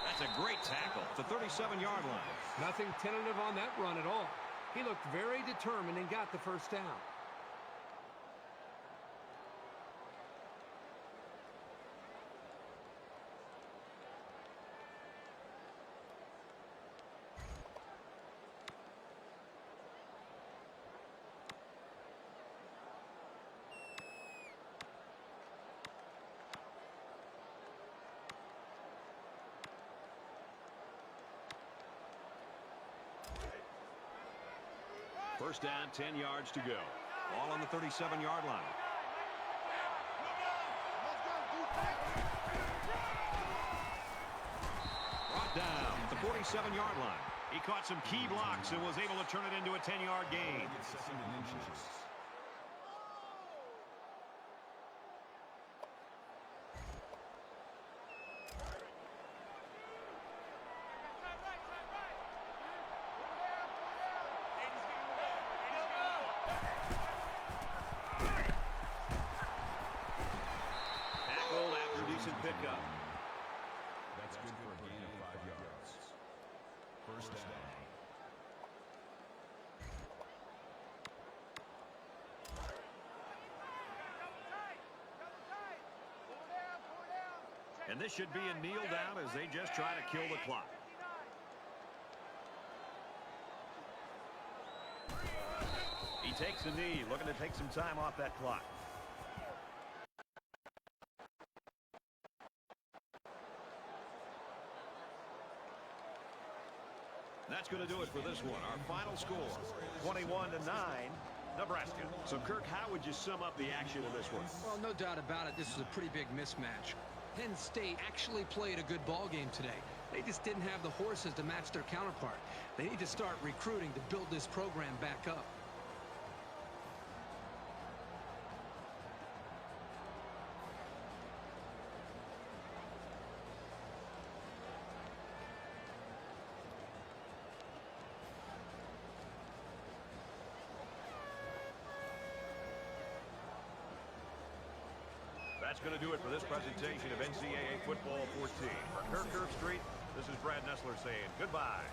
That's a great tackle at the 37-yard line. Nothing tentative on that run at all. He looked very determined and got the first down. First down, 10 yards to go. Ball on the 37-yard line. Brought down at the 47-yard line. He caught some key blocks and was able to turn it into a 10-yard gain. Pickup. That's good for a gain of 5 yards. First down. And this should be a kneel down as they just try to kill the clock. He takes a knee, looking to take some time off that clock. That's going to do it for this one. Our final score, 21-9, Nebraska. So, Kirk, how would you sum up the action in this one? Well, no doubt about it, this is a pretty big mismatch. Penn State actually played a good ball game today. They just didn't have the horses to match their counterpart. They need to start recruiting to build this program back up. That's going to do it for this presentation of NCAA Football 14. For Kirk Herbstreit, this is Brad Nessler saying goodbye.